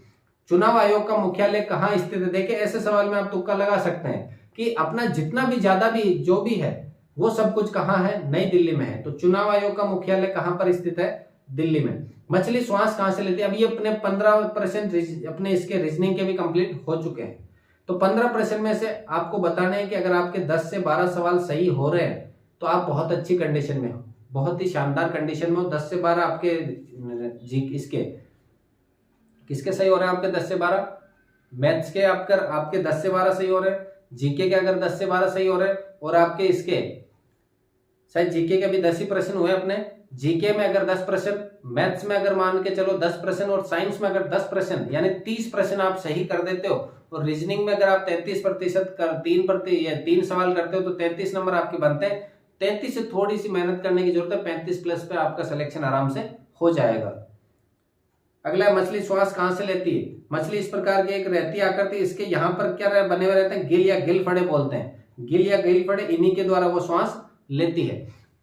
चुनाव आयोग का मुख्यालय कहां स्थित है? देखिए ऐसे सवाल में आप तुक्का लगा सकते हैं कि अपना जितना भी ज्यादा भी जो भी है वो सब कुछ कहां है? नई दिल्ली में है। तो चुनाव आयोग का मुख्यालय कहां पर स्थित है? दिल्ली में। मछली श्वास कहां से लेती है? अब ये अपने 15% अपने इसके रीजनिंग के भी कंप्लीट हो चुके हैं। तो 15% में से आपको बताना है कि अगर आपके 10 से 12 सवाल सही हो रहे हैं तो आप बहुत अच्छी कंडीशन में हो, बहुत ही शानदार कंडीशन में हो। 10 से 12 आपके इसके किसके सही हो रहे हैं? आपके 10 से 12 मैथ्स के आपके 10 से 12 सही हो रहे हैं, जीके के अगर 10 से 12 सही हो रहे हैं और आपके इसके शायद जीके के भी 10 ही प्रश्न हुए अपने। जीके में अगर 10 प्रश्न, मैथ्स में अगर मान के चलो 10 प्रश्न और साइंस में अगर 10 प्रश्न यानी 30 प्रश्न आप सही कर देते हो, और रीजनिंग में अगर आप 33% कर 3 सवाल करते हो तो 33 नंबर आपके बनते हैं। 33 से थोड़ी सी मेहनत करने की जरूरत है, 35 प्लस पे आपका सिलेक्शन आराम से हो जाएगा। अगला, मछली श्वास कहां से लेती है? मछली इस प्रकार की एक रहती आकृति, इसके यहाँ पर क्या बने हुए रहते हैं, गिल या गिल फड़े बोलते हैं, गिल या गिल फड़े, इन्हीं के द्वारा वो श्वास लेती है।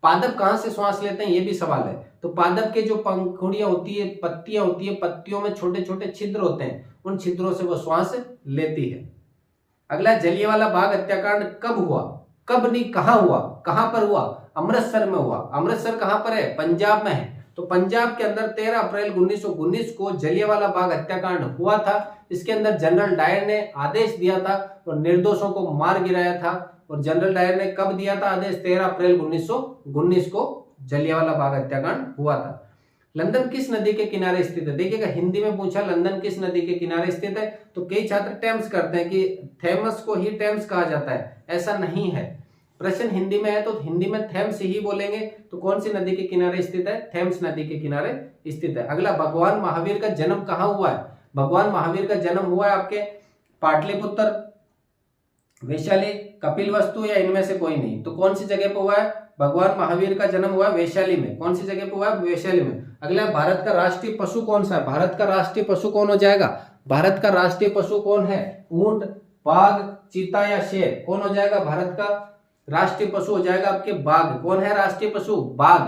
पादप कहां से श्वास लेते हैं, ये भी सवाल है। तो पादप के जो पंखुड़ियां होती है, पत्तियां होती है, पत्तियों में छोटे छोटे छिद्र होते हैं, उन छिद्रों से वो श्वास लेती है। अगला, जलियांवाला बाग हत्याकांड कब हुआ? कब नहीं, कहां हुआ, कहां पर हुआ? अमृतसर में हुआ। अमृतसर कहां पर है? पंजाब में है। तो पंजाब के अंदर 13 अप्रैल 1919 को जलियांवाला बाग हत्याकांड हुआ था। इसके अंदर जनरल डायर ने आदेश दिया था और निर्दोषों को मार गिराया था। और जनरल डायर ने कब दिया था आदेश? 13 अप्रैल 1919 को जलियांवाला बाग हत्याकांड हुआ था। लंदन किस नदी के किनारे स्थित है? देखिएगा, हिंदी में पूछा लंदन किस नदी के किनारे स्थित है, तो कई छात्र टेम्स करते हैं कि थेमस को ही टेम्स कहा जाता है। ऐसा नहीं है। प्रश्न हिंदी में है तो हिंदी में थेम्स ही बोलेंगे। तो कौन सी नदी के किनारे स्थित है? थेम्स नदी के किनारे स्थित है। अगला, भगवान महावीर का जन्म कहां हुआ है? भगवान महावीर का जन्म हुआ है आपके पाटलिपुत्र, वैशाली, कपिलवस्तु या इनमें से कोई नहीं। तो कौन सी जगह पर हुआ है? भगवान महावीर का जन्म हुआ है वैशाली में। कौन सी जगह पर हुआ है? वैशाली में। अगला, भारत का राष्ट्रीय पशु कौन सा है? भारत का राष्ट्रीय पशु कौन हो जाएगा? भारत का राष्ट्रीय पशु कौन है? ऊंट, बाघ, चीता या शेर? कौन हो जाएगा? भारत का राष्ट्रीय पशु हो जाएगा आपके बाघ। कौन है राष्ट्रीय पशु? बाघ।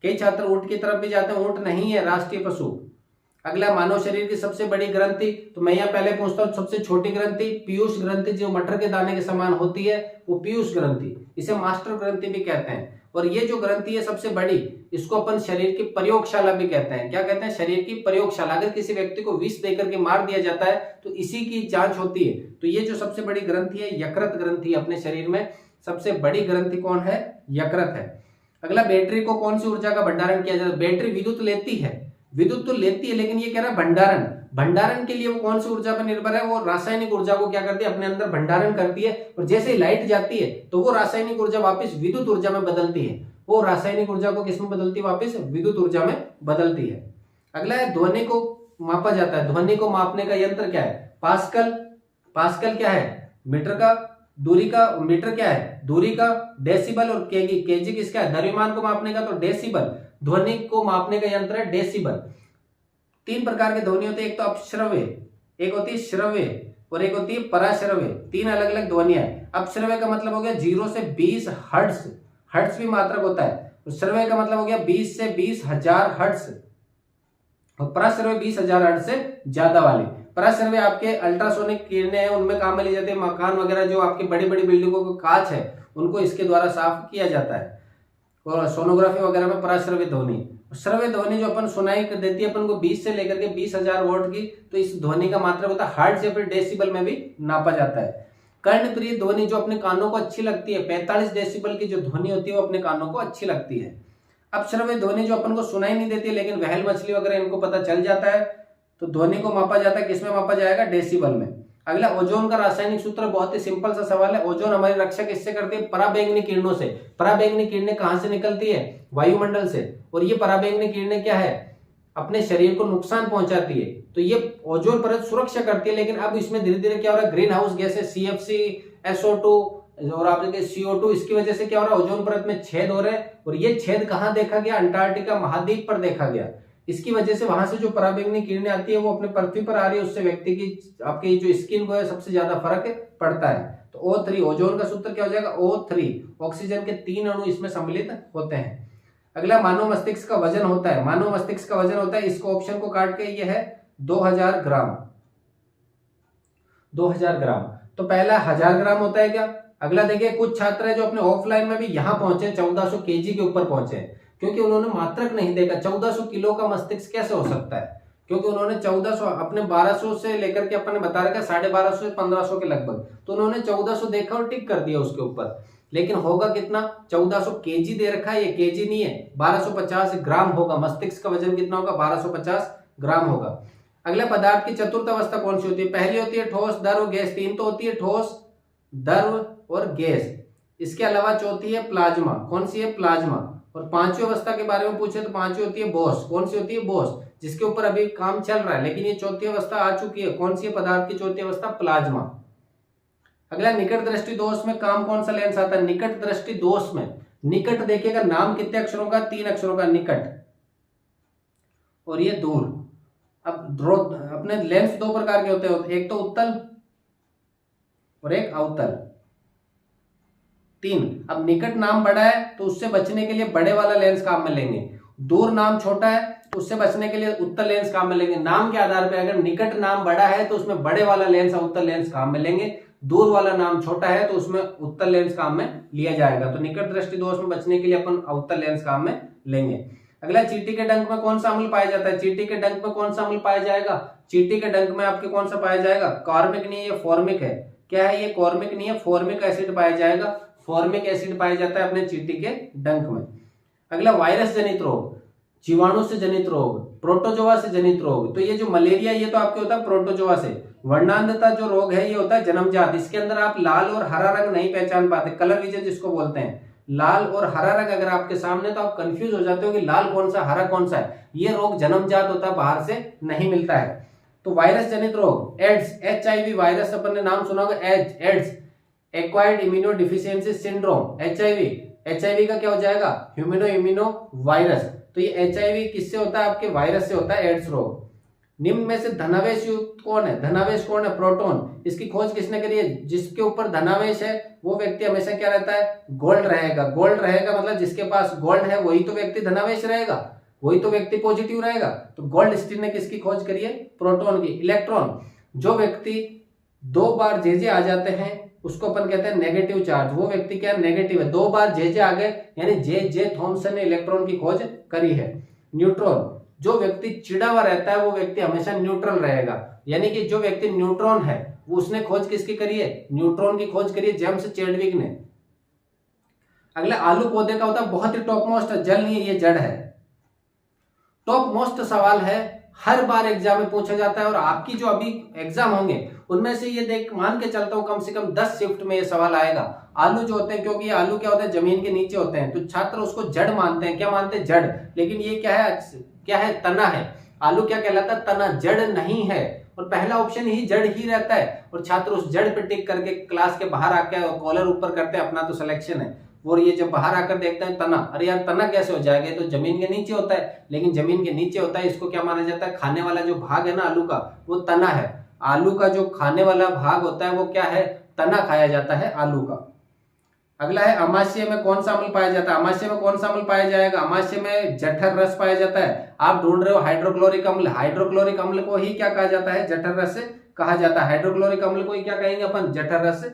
कई छात्र ऊंट की तरफ भी जाते हैं, ऊंट नहीं है राष्ट्रीय पशु। अगला, मानव शरीर की सबसे बड़ी ग्रंथि, तो मैं यहाँ पहले पूछता हूँ सबसे छोटी ग्रंथि, पीयूष ग्रंथि, जो मटर के दाने के समान होती है, वो पीयूष ग्रंथि, इसे मास्टर ग्रंथि भी कहते हैं। और ये जो ग्रंथि है सबसे बड़ी, इसको अपन शरीर की प्रयोगशाला भी कहते हैं। क्या कहते हैं? शरीर की प्रयोगशाला। अगर किसी व्यक्ति को विष देकर के मार दिया जाता है तो इसी की जांच होती है। तो ये जो सबसे बड़ी ग्रंथि है, यकृत ग्रंथि, अपने शरीर में सबसे बड़ी ग्रंथि कौन है? यकृत है। अगला, बैटरी को कौन सी ऊर्जा का भंडारण किया जाता है? बैटरी विद्युत लेती है, विद्युत तो लेती है, लेकिन ये कह रहा है भंडारण। भंडारण के लिए वो कौन सी ऊर्जा पर निर्भर है? वो रासायनिक ऊर्जा को क्या करती है? अपने अंदर भंडारण करती है। और जैसे ही लाइट जाती है तो वो रासायनिक ऊर्जा वापस विद्युत ऊर्जा में बदलती है। वो रासायनिक ऊर्जा को किसमें बदलती है? वापस विद्युत ऊर्जा में बदलती है। अगला है, ध्वनि को मापा जाता है। ध्वनि को मापने का यंत्र क्या है? पास्कल। पास्कल क्या है? मीटर का। दूरी का। मीटर क्या है? दूरी का। डेसिबल और केजी। केजी किसका है? द्रव्यमान को मापने का, तो डेसिबल। ध्वनि को मापने का यंत्र है डेसिबल। 3 प्रकार के ध्वनि होते हैं, एक तो अपश्रव्य, एक होती है श्रव्य और एक होती है पराश्रव्य। 3 अलग अलग ध्वनियां हैं। अपश्रव्य का मतलब हो गया 0 से 20 हर्ट्ज, हर्ट्ज भी मात्रक होता है। श्रव्य का मतलब हो गया 20 से 20,000 हर्ट्ज, और पराश्रव्य 20,000 हर्ट्ज से ज्यादा वाली। पराश्रव्य आपके अल्ट्रासोनिक किरणें हैं, उनमें काम में ली जाती है। मकान वगैरह जो आपके बड़ी बड़ी बिल्डिंगों के कांच है, उनको इसके द्वारा साफ किया जाता है। और सोनोग्राफी वगैरह में पराश्रव्य ध्वनि। श्रव्य ध्वनि जो अपन सुनाई देती है अपन को 20 से लेकर के 20,000 वोल्ट की, तो इस ध्वनि का मात्रक होता है हर्ट्ज या फिर डेसिबल में भी नापा जाता है। कर्णप्रिय ध्वनि जो अपने कानों को अच्छी लगती है, 45 डेसिबल की जो ध्वनि होती है वो अपने कानों को अच्छी लगती है। अपश्रव्य ध्वनि जो अपन को सुनाई नहीं देती है, लेकिन व्हेल मछली वगैरह इनको पता चल जाता है, तो ध्वनि को मापा जाता है, किसमें मापा जाएगा? डेसिबल में। अगला, ओजोन का रासायनिक सूत्र, बहुत ही सिंपल सा सवाल है। ओजोन हमारी रक्षा किससे करती है? पराबैंगनी किरणों से। पराबैंगनी किरणें कहां से निकलती है? वायुमंडल से। और ये पराबैंगनी किरणें क्या है? अपने शरीर को नुकसान पहुंचाती है। तो ये ओजोन परत सुरक्षा करती है, लेकिन अब इसमें धीरे धीरे क्या हो रहा है? ग्रीन हाउस गैसें CFC, SO2 और आपके CO2, इसकी वजह से क्या हो रहा है? ओजोन परत में छेद हो रहे हैं। और ये छेद कहां देखा गया? अंटार्कटिका महाद्वीप पर देखा गया। इसकी वजह से वहां से जो पराबैंगनी किरणें आती है वो अपने पृथ्वी पर आ रही है, उससे व्यक्ति की आपकी जो स्किन को है सबसे ज्यादा फर्क पड़ता है। तो O3, ओजोन का सूत्र क्या हो जाएगा? O3। ऑक्सीजन के 3 अणु इसमें सम्मिलित होते हैं। अगला, मानव मस्तिष्क का वजन होता है। मानव मस्तिष्क का वजन होता है, इसको ऑप्शन को काट के ये है 2000 ग्राम। 2000 ग्राम। तो पहला 1000 ग्राम होता है क्या? अगला देखिए, कुछ छात्र है जो अपने ऑफलाइन में भी यहां पहुंचे 1400 kg के ऊपर पहुंचे, क्योंकि उन्होंने मात्रक नहीं देखा। 1400 किलो का मस्तिष्क कैसे हो सकता है? क्योंकि उन्होंने 1400 अपने 1200 से लेकर के अपन बता रखा 1250 से 1500 के लगभग, तो उन्होंने 1400 देखा और टिक कर दिया उसके ऊपर। लेकिन होगा कितना? 1400 kg दे रखा है, ये kg नहीं है, 1250 ग्राम होगा। मस्तिष्क का वजन कितना होगा? 1250 ग्राम होगा। अगला, पदार्थ की चतुर्थ अवस्था कौन सी होती है? पहली होती है ठोस, द्रव, गैस। 3 तो होती है ठोस, द्रव और गैस। इसके अलावा चौथी है प्लाज्मा, कौन सी है? प्लाज्मा। और पांचवी अवस्था के बारे में पूछे तो पांचवी होती है बोस, कौन सी होती है? बोस, जिसके ऊपर अभी काम चल रहा है, लेकिन ये चौथी अवस्था आ चुकी है। कौन सी पदार्थ की चौथी अवस्था? प्लाज्मा। अगला निकट दृष्टि दोष में काम कौन सा लेंस आता है? निकट दृष्टि दोष में निकट देखिएगा, नाम कितने अक्षरों का? 3 अक्षरों का, निकट, और ये दूर। अब अपने लेंस दो प्रकार के होते हैं, एक तो उत्तल और एक अवतल। 3। अब निकट नाम बड़ा है तो उससे बचने के लिए बड़े वाला लेंस काम में लेंगे, दूर नाम छोटा है तो उससे बचने के लिए उत्तल लेंस काम में लेंगे। नाम के आधार पर अगर निकट नाम बड़ा है तो उसमें बड़े वाला लेंस उत्तल लेंस काम में लेंगे, दूर वाला नाम छोटा है तो उसमें उत्तल लेंस काम में लिया जाएगा। तो निकट दृष्टि दोष में बचने के लिए अपन अवतल लेंस काम में लेंगे। अगला चींटी के डंक में कौन सा अम्ल पाया जाता है? चींटी के डंक में कौन सा अम्ल पाया जाएगा? चींटी के डंक में आपके कौन सा पाया जाएगा? कार्मिक नहीं है, फॉर्मिक है। क्या है ये? कॉर्मिक नहीं है, फॉर्मिक एसिड पाया जाएगा। फॉर्मिक एसिड पाया जाता है अपने चींटी के डंक में। अगला वायरस जनित रोग, जीवाणु से जनित रोग, प्रोटोजोआ से जनित रोग। तो ये जो मलेरिया ये तो आपके होता है प्रोटोजोआ से। वर्णांधता जो रोग है ये होता है जन्मजात। इसके अंदर आप लाल और हरा रंग नहीं पहचान पाते, कलर विजन जिसको बोलते हैं। लाल और हरा रंग अगर आपके सामने तो आप कंफ्यूज हो जाते हो कि लाल कौन सा हरा कौन सा है। ये रोग जन्मजात होता है, बाहर से नहीं मिलता है। तो वायरस जनित रोग, एड्स, HIV वायरस अपन ने नाम सुना होगा, AIDS, acquired immuno deficiency syndrome. HIV का क्या हो जाएगा? Immuno virus. तो ये HIV किससे होता है? आपके वायरस से होता है एड्स रोग। निम्न में से धनावेश युक्त कौन है? धनावेश कौन है? प्रोटॉन। इसकी खोज किसने करी है? जिसके ऊपर धनावेश है वो व्यक्ति हमेशा क्या रहता है? गोल्ड रहेगा। गोल्ड रहेगा मतलब जिसके पास गोल्ड है वही तो व्यक्ति धनावेश रहेगा, वही तो व्यक्ति पॉजिटिव रहेगा। तो गोल्ड स्टीन ने किसकी खोज करी है? प्रोटॉन की। इलेक्ट्रॉन, जो व्यक्ति 2 बार जे आ जाते हैं उसको अपन कहते हैं नेगेटिव चार्ज। वो व्यक्ति क्या नेगेटिव है? 2 बार जे आ गए यानी जे थॉमसन ने इलेक्ट्रॉन की खोज करी है। न्यूट्रॉन, जो व्यक्ति चिड़ा हुआ रहता है वो व्यक्ति हमेशा न्यूट्रल रहेगा, यानी कि जो व्यक्ति न्यूट्रॉन है वो उसने खोज किसकी करी है? न्यूट्रॉन की खोज करी है जेम्स चैडविक ने। अगला आलू पौधे का होता है बहुत ही टॉप मोस्ट, जल नहीं है ये जड़ है। टॉप मोस्ट सवाल है, हर बार एग्जाम में पूछा जाता है और आपकी जो अभी एग्जाम होंगे उनमें से ये देख मान के चलता हूं कम से कम 10 शिफ्ट में ये सवाल आएगा। आलू जो होते हैं, क्योंकि ये आलू क्या होता है? जमीन के नीचे होते हैं, तो छात्र उसको जड़ मानते हैं। क्या मानते हैं? जड़। लेकिन ये क्या है? तना है। आलू क्या कहलाता है? तना, जड़ नहीं है। और पहला ऑप्शन ही जड़ ही रहता है और छात्र उस जड़ पे टिक करके क्लास के बाहर आके कॉलर ऊपर करते हैं, अपना तो सिलेक्शन है। और ये जब बाहर आकर देखते हैं तना, अरे यार तना कैसे हो जाएगा? तो जमीन के नीचे होता है। लेकिन जमीन के नीचे होता है, इसको क्या माना जाता है? खाने वाला जो भाग है ना आलू का, वो तना है। आलू का जो खाने वाला भाग होता है वो क्या है? तना खाया जाता है आलू का। अगला है अमाशय में कौन सा अम्ल पाया जाता है? अमाशय में कौन सा अम्ल पाया जाएगा? अमाशय में जठर रस पाया जाता है। आप ढूंढ रहे हो हाइड्रोक्लोरिक अम्ल, हाइड्रोक्लोरिक अम्ल को ही क्या कहा जाता है? जठर रस से कहा जाता है। हाइड्रोक्लोरिक अम्ल को ही क्या कहेंगे अपन? जठर रस से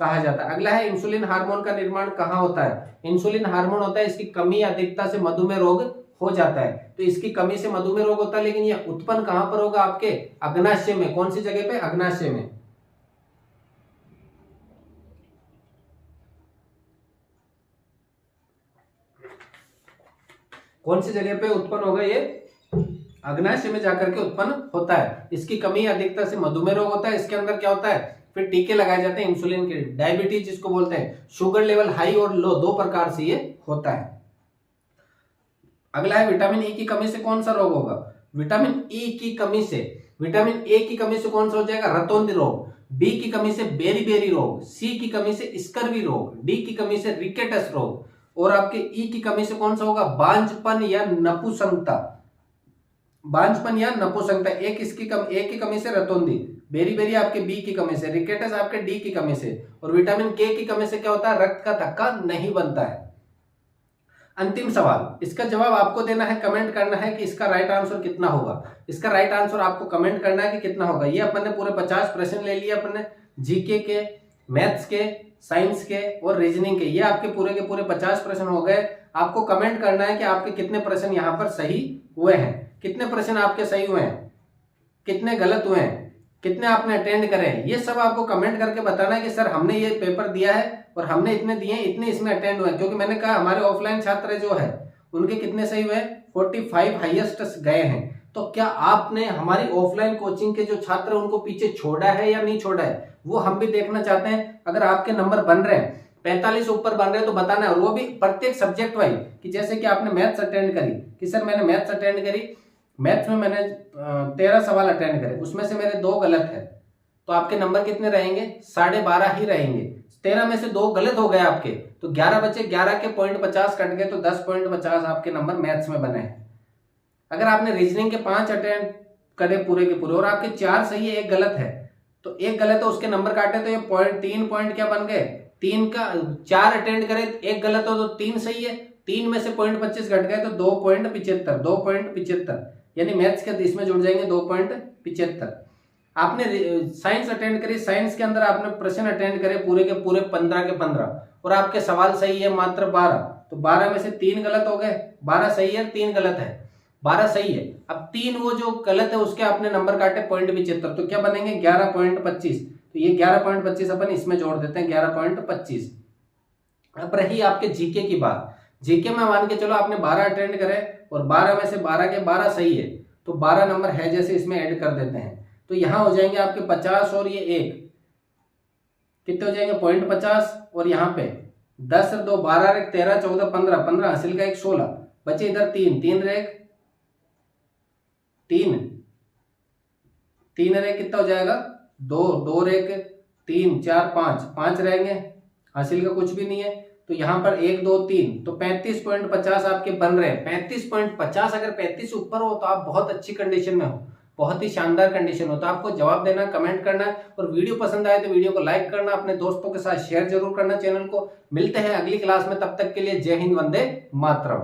कहा जाता है। अगला है इंसुलिन हार्मोन का निर्माण कहाँ होता है? इंसुलिन हार्मोन होता है, इसकी कमी या अधिकता से मधुमेह रोग हो जाता है। तो इसकी कमी से मधुमेह रोग होता है, लेकिन यह उत्पन्न कहां पर होगा? आपके अग्नाशय में। कौन सी जगह पे? अग्नाशय में। कौन सी जगह पे उत्पन्न होगा? ये अग्नाशय में जाकर के उत्पन्न होता है। इसकी कमी अधिकता से मधुमेह रोग होता है। इसके अंदर क्या होता है? फिर टीके लगाए जाते हैं इंसुलिन के। डायबिटीज जिसको बोलते हैं, शुगर लेवल हाई और लो, 2 प्रकार से ये होता है। अगला है विटामिन ई की कमी से कौन सा रोग होगा? विटामिन ई की कमी से, विटामिन ए की कमी से कौन सा हो जाएगा? रतौंधी रोग। बी की कमी से बेरी रोग। सी की कमी से स्कर्वी रोग। डी की कमी से रिकेटस रोग। और आपके ई की कमी से कौन सा होगा? बांझपन या नपुंसकता। बांझपन या नपुंसकता। एक इसकी ए की कमी से रतौंधी, बेरी आपके बी की कमी से, रिकेटस आपके डी की कमी से, और विटामिन के की कमी से क्या होता है? रक्त का धक्का नहीं बनता है। अंतिम सवाल, इसका जवाब आपको देना है, कमेंट करना है कि इसका राइट आंसर कितना होगा। इसका राइट आंसर आपको कमेंट करना है कि कितना होगा। ये अपन ने पूरे 50 प्रश्न ले लिए, अपन ने जीके के, मैथ्स के, साइंस के और रीजनिंग के। ये आपके पूरे के पूरे 50 प्रश्न हो गए। आपको कमेंट करना है कि आपके कितने प्रश्न यहाँ पर सही हुए हैं, कितने प्रश्न आपके सही हुए हैं, कितने गलत हुए हैं, कितने आपने अटेंड करे हैं। ये सब आपको कमेंट करके बताना है कि सर हमने ये पेपर दिया है और हमने इतने दिए, इतने इसमें अटेंड हुए। क्योंकि मैंने कहा हमारे ऑफलाइन छात्र जो है उनके कितने सही हुए? 45 हाईएस्ट गए हैं। तो क्या आपने हमारी ऑफलाइन कोचिंग के जो छात्र उनको पीछे छोड़ा है या नहीं छोड़ा है, वो हम भी देखना चाहते हैं। अगर आपके नंबर बन रहे हैं 45 ऊपर बन रहे हैं तो बताना है, और वो भी प्रत्येक सब्जेक्ट वाइज, कि जैसे कि आपने मैथ्स अटेंड करी कि सर मैंने मैथ्स अटेंड करी, मैथ्स में मैंने 13 सवाल अटेंड करे, उसमें से मेरे 2 गलत है, तो आपके नंबर कितने रहेंगे? 12.5 ही रहेंगे। 13 में से 2 गलत हो गए आपके, तो 11 बचे, 11 के 0.50 कट गए, तो 10.50 आपके नंबर मैथ्स में बने हैं। अगर आपने रीजनिंग के 5 अटेंड करे पूरे के पूरे और आपके 4 सही है, 1 गलत है, तो 1 गलत है उसके नंबर काटे, तो ये 3 पॉइंट क्या बन गए? 3 का 4 अटेंड करे, 1 गलत हो तो 3 सही है, 3 में से 0.25 घट गए तो 2.75 यानी मैथ्स के इसमें जुड़ जाएंगे 2.75। आपने साइंस अटेंड करी, साइंस के अंदर आपने प्रश्न अटेंड करे पूरे के पूरे 15 के 15 और आपके सवाल सही है मात्र 12, तो 12 में से 3 गलत हो गए, 12 सही है 3 गलत है, 12 सही है। अब 3 वो जो गलत है उसके आपने नंबर काटे 0.75, तो क्या बनेंगे? 11.25, तो ये 11.25 अपन इसमें जोड़ देते हैं 11.25। अब रही आपके जीके की बात, जीके में मान के चलो आपने 12 अटेंड करे और 12 में से 12 के 12 सही है, तो 12 नंबर है जैसे इसमें ऐड कर देते हैं, तो यहां हो जाएंगे आपके 50 और ये 1 कितने हो जाएंगे? 0.50, और यहाँ पे 10 2 12 13 14 15 15 हासिल का 1 16 बचे, इधर 3 3 रेख 3 3 रेख कितना हो जाएगा? 2 2 रेख 3 4 5 5 रहेंगे, हासिल का कुछ भी नहीं है, तो यहाँ पर 1 2 3, तो 35.50 आपके बन रहे हैं। 35.50, अगर 35 ऊपर हो तो आप बहुत अच्छी कंडीशन में हो, बहुत ही शानदार कंडीशन हो। तो आपको जवाब देना, कमेंट करना, और वीडियो पसंद आए तो वीडियो को लाइक करना, अपने दोस्तों के साथ शेयर जरूर करना चैनल को। मिलते हैं अगली क्लास में, तब तक के लिए जय हिंद, वंदे मातरम।